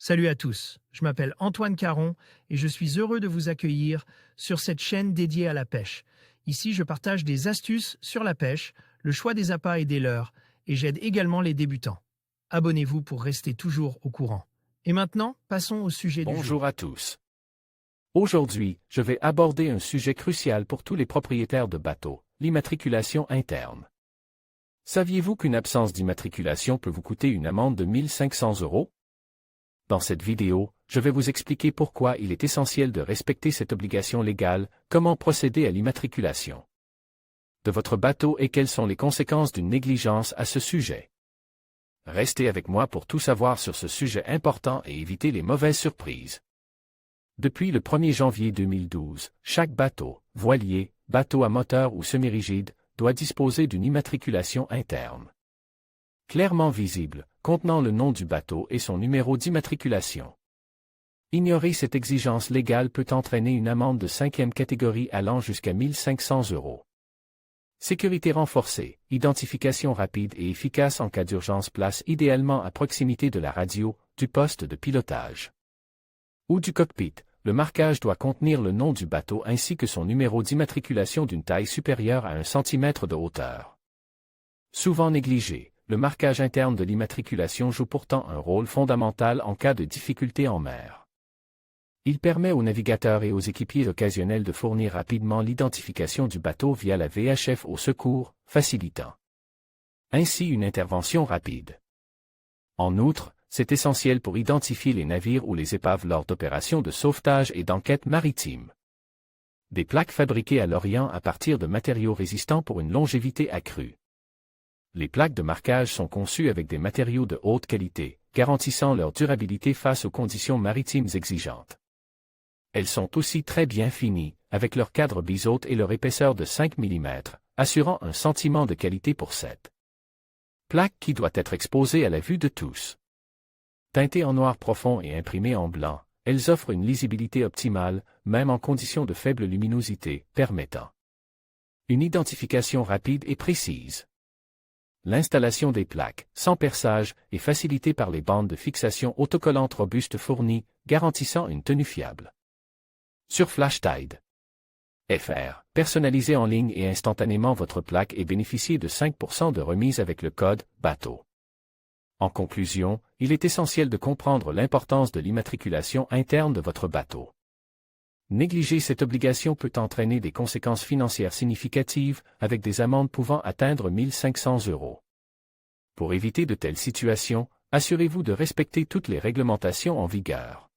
Salut à tous, je m'appelle Antoine Caron et je suis heureux de vous accueillir sur cette chaîne dédiée à la pêche. Ici, je partage des astuces sur la pêche, le choix des appâts et des leurres, et j'aide également les débutants. Abonnez-vous pour rester toujours au courant. Et maintenant, passons au sujet du jour. Bonjour à tous. Aujourd'hui, je vais aborder un sujet crucial pour tous les propriétaires de bateaux, l'immatriculation interne. Saviez-vous qu'une absence d'immatriculation peut vous coûter une amende de 1 500 €? Dans cette vidéo, je vais vous expliquer pourquoi il est essentiel de respecter cette obligation légale, comment procéder à l'immatriculation de votre bateau et quelles sont les conséquences d'une négligence à ce sujet. Restez avec moi pour tout savoir sur ce sujet important et éviter les mauvaises surprises. Depuis le 1er janvier 2012, chaque bateau, voilier, bateau à moteur ou semi-rigide, doit disposer d'une immatriculation interne. Clairement visible, contenant le nom du bateau et son numéro d'immatriculation. Ignorer cette exigence légale peut entraîner une amende de 5e catégorie allant jusqu'à 1 500 €. Sécurité renforcée, identification rapide et efficace en cas d'urgence place idéalement à proximité de la radio, du poste de pilotage ou du cockpit. Le marquage doit contenir le nom du bateau ainsi que son numéro d'immatriculation d'une taille supérieure à 1 cm de hauteur. Souvent négligé, le marquage interne de l'immatriculation joue pourtant un rôle fondamental en cas de difficulté en mer. Il permet aux navigateurs et aux équipiers occasionnels de fournir rapidement l'identification du bateau via la VHF au secours, facilitant ainsi une intervention rapide. En outre, c'est essentiel pour identifier les navires ou les épaves lors d'opérations de sauvetage et d'enquête maritime. Des plaques fabriquées à l'Orient à partir de matériaux résistants pour une longévité accrue. Les plaques de marquage sont conçues avec des matériaux de haute qualité, garantissant leur durabilité face aux conditions maritimes exigeantes. Elles sont aussi très bien finies, avec leur cadre biseauté et leur épaisseur de 5 mm, assurant un sentiment de qualité pour cette plaque qui doit être exposée à la vue de tous. Teintées en noir profond et imprimées en blanc, elles offrent une lisibilité optimale, même en conditions de faible luminosité, permettant une identification rapide et précise. L'installation des plaques, sans perçage, est facilitée par les bandes de fixation autocollantes robustes fournies, garantissant une tenue fiable. Sur FlashTide FR, personnalisez en ligne et instantanément votre plaque et bénéficiez de 5% de remise avec le code BATEAU. En conclusion, il est essentiel de comprendre l'importance de l'immatriculation interne de votre bateau. Négliger cette obligation peut entraîner des conséquences financières significatives, avec des amendes pouvant atteindre 1 500 €. Pour éviter de telles situations, assurez-vous de respecter toutes les réglementations en vigueur.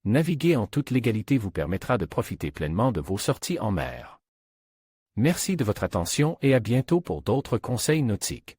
Naviguer en toute légalité vous permettra de profiter pleinement de vos sorties en mer. Merci de votre attention et à bientôt pour d'autres conseils nautiques.